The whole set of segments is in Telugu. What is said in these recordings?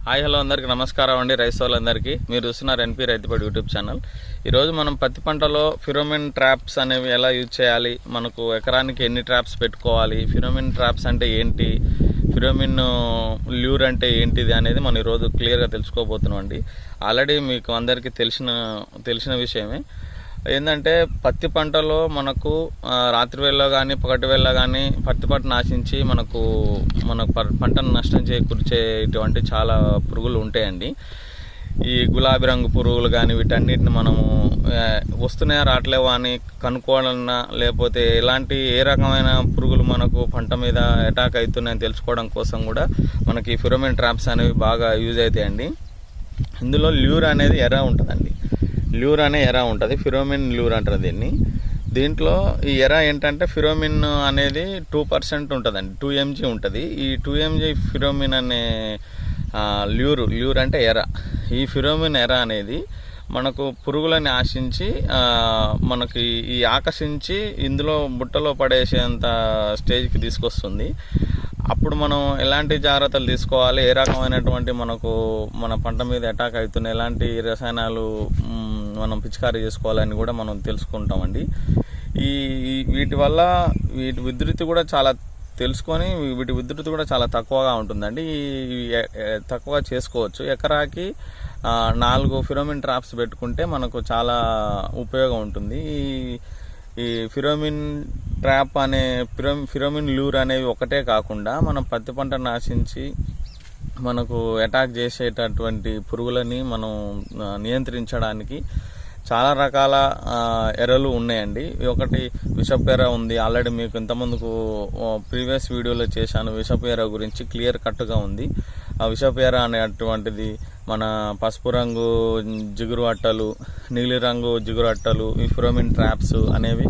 హాయ్ హలో అందరికీ నమస్కారం అండి. రైస్ వాళ్ళందరికీ మీరు చూస్తున్నారు ఎన్పి రైతుబడి యూట్యూబ్ ఛానల్. ఈరోజు మనం పత్తి పంటలో ఫిరోమిన్ ట్రాప్స్ అనేవి ఎలా యూజ్ చేయాలి, మనకు ఎకరానికి ఎన్ని ట్రాప్స్ పెట్టుకోవాలి, ఫిరోమిన్ ట్రాప్స్ అంటే ఏంటి, ఫిరోమిన్ ల్యూర్ అంటే ఏంటిది అనేది మనం ఈరోజు క్లియర్గా తెలుసుకోబోతున్నాం అండి. ఆల్రెడీ మీకు అందరికీ తెలిసిన విషయమే. ఏంటంటే పత్తి పంటలో మనకు రాత్రి వేళ కానీ పగటి వేళ కానీ పత్తి పంట నాశించి మనకు పంటను నష్టం చేకూర్చే ఇటువంటి చాలా పురుగులు ఉంటాయండి. ఈ గులాబీ రంగు పురుగులు కానీ వీటన్నిటిని మనము వస్తున్నాయా రావట్లేవా అని కనుక్కోవాలన్నా, లేకపోతే ఏ రకమైన పురుగులు మనకు పంట మీద అటాక్ అవుతున్నాయని తెలుసుకోవడం కోసం కూడా మనకి ఫిరోమిన్ ట్రాప్స్ అనేవి బాగా యూజ్ అవుతాయండి. ఇందులో ల్యూర్ అనేది ఎర్ర ఉంటుందండి. ల్యూర్ అనే ఎరా ఉంటుంది, ఫిరోమిన్ ల్యూర్ అంటారు దీన్ని. దీంట్లో ఈ ఎరా ఏంటంటే ఫిరోమిన్ అనేది 2% ఉంటుందండి, 2 mg ఉంటుంది. ఈ 2 mg ఫిరోమిన్ అనే ల్యూర్ అంటే ఎరా. ఈ ఫిరోమిన్ ఎరా అనేది మనకు పురుగులని ఆశించి మనకి ఆకర్షించి ఇందులో బుట్టలో పడేసేంత స్టేజ్కి తీసుకొస్తుంది. అప్పుడు మనం ఎలాంటి జాగ్రత్తలు తీసుకోవాలి, ఏ రకమైనటువంటి మన పంట మీద అటాక్ అవుతున్న ఎలాంటి రసాయనాలు మనం పిచికారీ చేసుకోవాలని కూడా మనం తెలుసుకుంటామండి. వీటి వల్ల వీటి ఉధృతి కూడా చాలా తక్కువగా ఉంటుందండి. తక్కువగా చేసుకోవచ్చు. ఎకరాకి 4 ఫిరోమిన్ ట్రాప్స్ పెట్టుకుంటే మనకు చాలా ఉపయోగం ఉంటుంది. ఈ ఫిరోమిన్ ట్రాప్ ఫిరోమిన్ ల్యూర్ అనేవి ఒకటే కాకుండా మనం పత్తి పంట నాశించి మనకు అటాక్ చేసేటటువంటి పురుగులని మనం నియంత్రించడానికి చాలా రకాల ఎర్రలు ఉన్నాయండి. ఒకటి విషపు ఎర్ర ఉంది. ఆల్రెడీ మీకు ఇంతకుముందుకు ప్రీవియస్ వీడియోలో చేశాను. విషపు ఎర్ర గురించి క్లియర్ కట్గా ఉంది. ఆ విషపు ఎర్ర అనేటువంటిది మన పసుపు రంగు జిగురు అట్టలు, నీలి రంగు జిగురు అట్టలు, ఈ ఫిరోమిన్ ట్రాప్స్ అనేవి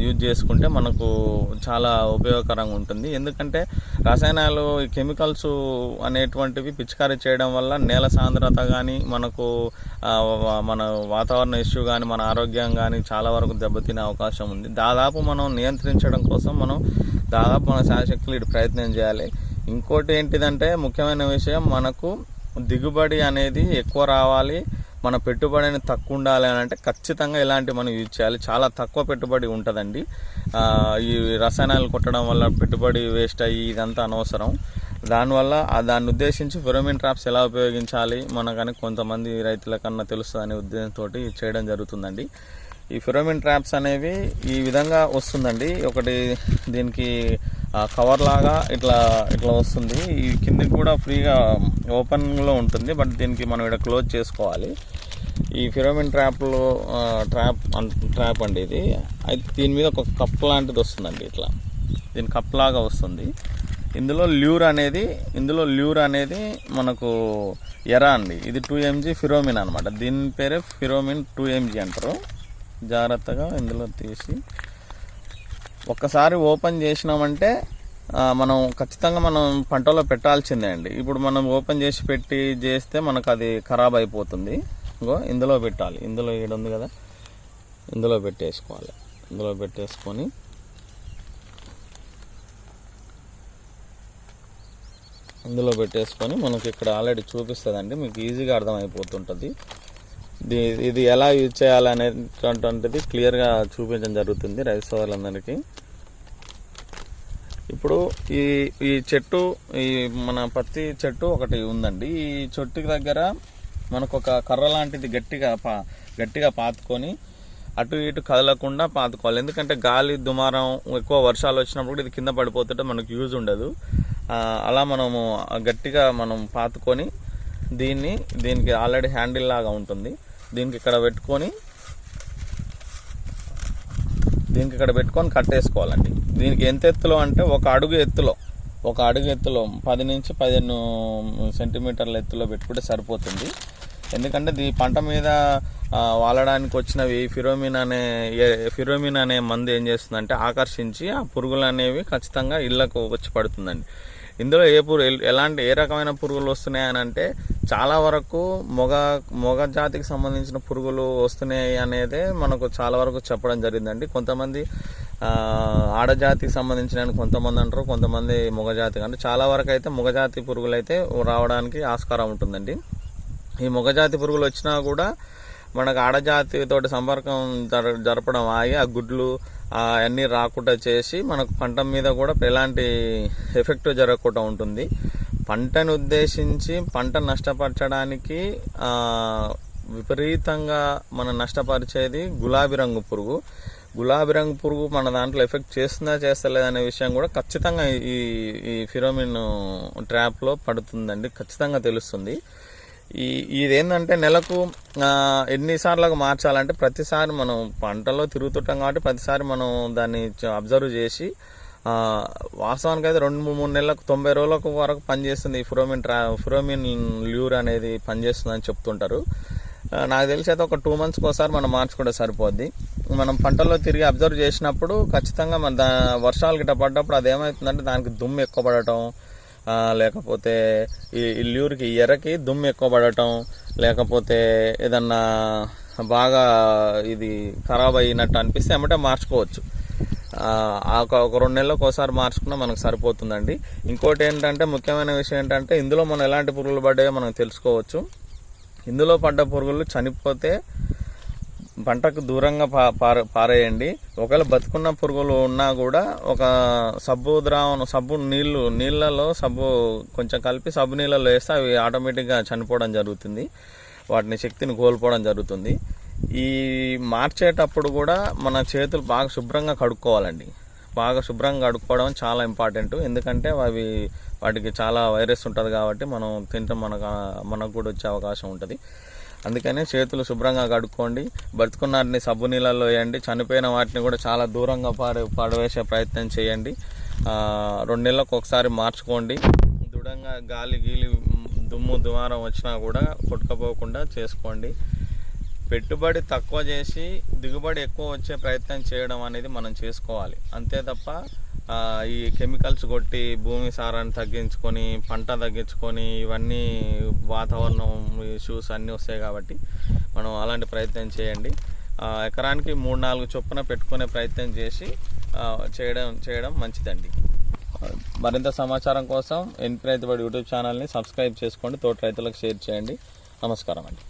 యూజ్ చేసుకుంటే మనకు చాలా ఉపయోగకరంగా ఉంటుంది. ఎందుకంటే రసాయనాలు, ఈ కెమికల్స్ అనేటువంటివి పిచికారీ చేయడం వల్ల నేల సాంద్రత కానీ మన వాతావరణ ఇష్యూ కానీ మన ఆరోగ్యం కానీ చాలా వరకు దెబ్బతినే అవకాశం ఉంది. దాదాపు మనం నియంత్రించడం కోసం మన శాయశక్తులు ప్రయత్నం చేయాలి. ఇంకోటి ఏంటిదంటే ముఖ్యమైన విషయం, మనకు దిగుబడి అనేది ఎక్కువ రావాలి, మన పెట్టుబడిని తక్కువ ఉండాలి అని అంటే ఖచ్చితంగా ఇలాంటివి మనం యూజ్ చేయాలి. చాలా తక్కువ పెట్టుబడి ఉంటుందండి. ఈ రసాయనాలు కొట్టడం వల్ల పెట్టుబడి వేస్ట్ అయ్యి ఇదంతా అనవసరం. దాన్ని ఉద్దేశించి ఫిరోమిన్ ట్రాప్స్ ఎలా ఉపయోగించాలి మనకని కొంతమంది రైతుల కన్నా తెలుస్తుందనే ఉద్దేశంతో చేయడం జరుగుతుందండి. ఈ ఫిరోమిన్ ట్రాప్స్ అనేవి ఈ విధంగా వస్తుందండి. ఒకటి దీనికి కవర్ లాగా ఇట్లా వస్తుంది. ఈ కిందకి కూడా ఫ్రీగా ఓపెన్లో ఉంటుంది, బట్ దీనికి మనం ఇక్కడ క్లోజ్ చేసుకోవాలి. ఈ ఫిరోమిన్ ట్రాప్ అండి ఇది. అయితే దీని మీద ఒక కప్ లాంటిది వస్తుందండి. దీని కప్ లాగా వస్తుంది. ఇందులో ల్యూర్ అనేది మనకు ఎరా అండి. ఇది 2 mg ఫిరోమిన్ అనమాట. దీని పేరే ఫిరోమిన్ 2 mg అంటారు. జాగ్రత్తగా ఇందులో తీసి ఒక్కసారి ఓపెన్ చేసినామంటే మనం ఖచ్చితంగా మనం పంటలో పెట్టాల్సిందే అండి. ఇప్పుడు మనం ఓపెన్ చేస్తే మనకు అది ఖరాబ్ అయిపోతుంది. ఇందులో పెట్టాలి. ఇందులో ఈడ ఉంది కదా, ఇందులో పెట్టేసుకోవాలి. ఇందులో పెట్టేసుకొని మనకి ఇక్కడ ఆల్రెడీ చూపిస్తుందండి, మీకు ఈజీగా అర్థమైపోతుంటుంది. ఇది ఎలా యూజ్ చేయాలనేటువంటిది క్లియర్గా చూపించడం జరుగుతుంది రైతు సోదరులందరికీ. ఇప్పుడు ఈ చెట్టు, మన పత్తి చెట్టు ఒకటి ఉందండి. ఈ చెట్టుకి దగ్గర మనకు ఒక కర్ర లాంటిది గట్టిగా పాతుకొని అటు ఇటు కదలకుండా పాతుకోవాలి. ఎందుకంటే గాలి దుమారం ఎక్కువ వర్షాలు వచ్చినప్పుడు ఇది కింద పడిపోతుంటే మనకు యూజ్ ఉండదు. అలా మనము గట్టిగా పాతుకొని దీనికి ఆల్రెడీ హ్యాండిల్ లాగా ఉంటుంది. దీనికి ఇక్కడ పెట్టుకొని కట్టేసుకోవాలండి. దీనికి ఎంత ఎత్తులో అంటే ఒక అడుగు ఎత్తులో 10 నుంచి 15 సెంటీమీటర్ల ఎత్తులో పెట్టుకుంటే సరిపోతుంది. ఎందుకంటే ఈ పంట మీద వాలడానికి వచ్చినవి ఫిరోమిన్ అనే మందు ఏం చేస్తుందంటే ఆకర్షించి ఆ పురుగులు అనేవి ఖచ్చితంగా ఇళ్లకు వచ్చి పడుతుందండి. ఇందులో ఏ రకమైన పురుగులు వస్తున్నాయని అంటే చాలా వరకు మొగ జాతికి సంబంధించిన పురుగులు వస్తున్నాయి అనేదే మనకు చాలా వరకు చెప్పడం జరిగిందండి. కొంతమంది ఆడజాతికి సంబంధించిన కొంతమంది అంటారు, కొంతమంది మగజాతి. అంటే చాలా వరకు అయితే మగజాతి పురుగులు అయితే రావడానికి ఆస్కారం ఉంటుందండి. ఈ మగజాతి పురుగులు వచ్చినా కూడా మనకు ఆడజాతితో సంపర్కం జరపడం ఆగి ఆ గుడ్లు అన్నీ రాకుండా చేసి మనకు పంట మీద కూడా ఎలాంటి ఎఫెక్ట్ జరగకుండా ఉంటుంది. పంటను ఉద్దేశించి పంట నష్టపరచడానికి విపరీతంగా మనం నష్టపరిచేది గులాబీ రంగు పురుగు. గులాబీ రంగు పురుగు మన దాంట్లో ఎఫెక్ట్ చేస్తుందా చేస్తలేదనే విషయం కూడా ఖచ్చితంగా ఈ ఫిరోమిన్ ట్రాప్లో పడుతుందండి, ఖచ్చితంగా తెలుస్తుంది. ఇదేంటంటే నెలకు ఎన్నిసార్లు మార్చాలంటే ప్రతిసారి మనం పంటలో తిరుగుతుంటాం కాబట్టి ప్రతిసారి మనం దాన్ని అబ్జర్వ్ చేసి వాస్తవానికి అయితే 2-3 నెలలకు 90 రోజులకు వరకు పనిచేస్తుంది ఈ ఫిరోమిన్ ల్యూర్ అనేది పనిచేస్తుందని చెప్తుంటారు. నాకు తెలిసి అయితే ఒక 2 monthsకి ఒకసారి మనం మార్చుకుంటే సరిపోద్ది. మనం పంటల్లో తిరిగి అబ్జర్వ్ చేసినప్పుడు ఖచ్చితంగా మన వర్షాలు గిట్ట పడ్డప్పుడు అదేమవుతుందంటే దానికి దుమ్ము ఎక్కువ పడటం, లేకపోతే ఈ ల్యూర్కి ఎర్రకి దుమ్ము ఎక్కువ పడటం, లేకపోతే ఏదన్నా బాగా ఇది ఖరాబ్ అయినట్టు అనిపిస్తే ఏమంటే మార్చుకోవచ్చు. ఒక 2 నెలలకు ఒకసారి మార్చుకున్నా మనకు సరిపోతుందండి. ఇంకోటి ఏంటంటే ముఖ్యమైన విషయం ఏంటంటే ఇందులో మనం ఎలాంటి పురుగులు పడ్డాయో మనం తెలుసుకోవచ్చు. ఇందులో పడ్డ పురుగులు చనిపోతే పంటకు దూరంగా పారేయండి. ఒకవేళ బతుకున్న పురుగులు ఉన్నా కూడా ఒక నీళ్ళలో సబ్బు కొంచెం కలిపి సబ్బు నీళ్ళలో వేస్తే అవి ఆటోమేటిక్గా చనిపోవడం జరుగుతుంది, వాటిని శక్తిని కోల్పోవడం జరుగుతుంది. ఈ మార్చేటప్పుడు కూడా మన చేతులు బాగా శుభ్రంగా కడుక్కోవాలండి. బాగా శుభ్రంగా కడుక్కోవడం చాలా ఇంపార్టెంట్. ఎందుకంటే వాటికి చాలా వైరస్ ఉంటుంది కాబట్టి మనం తింటే మనకు కూడా వచ్చే అవకాశం ఉంటుంది. అందుకని చేతులు శుభ్రంగా కడుక్కోండి. బతుకున్న వాటిని సబ్బు నీళ్ళల్లో వేయండి. చనిపోయిన వాటిని కూడా చాలా దూరంగా పడవేసే ప్రయత్నం చేయండి. 2 నెలలకు ఒకసారి మార్చుకోండి. దృఢంగా గాలి దుమ్ము దుమారం వచ్చినా కూడా కొట్టుకపోకుండా చేసుకోండి. పెట్టుబడి తక్కువ చేసి దిగుబడి ఎక్కువ వచ్చే ప్రయత్నం చేయడం అనేది మనం చేసుకోవాలి. అంతే తప్ప ఈ కెమికల్స్ కొట్టి భూమి సారాన్ని తగ్గించుకొని పంట తగ్గించుకొని ఇవన్నీ వాతావరణం ఇష్యూస్ అన్నీ వస్తాయి కాబట్టి మనం అలాంటి ప్రయత్నం చేయండి. ఎకరానికి 3-4 చొప్పున పెట్టుకునే ప్రయత్నం చేసి చేయడం మంచిదండి. మరింత సమాచారం కోసం ఎన్పి రైతుబడి యూట్యూబ్ ఛానల్ని సబ్స్క్రైబ్ చేసుకోండి. తోటి రైతులకు షేర్ చేయండి. నమస్కారం అండి.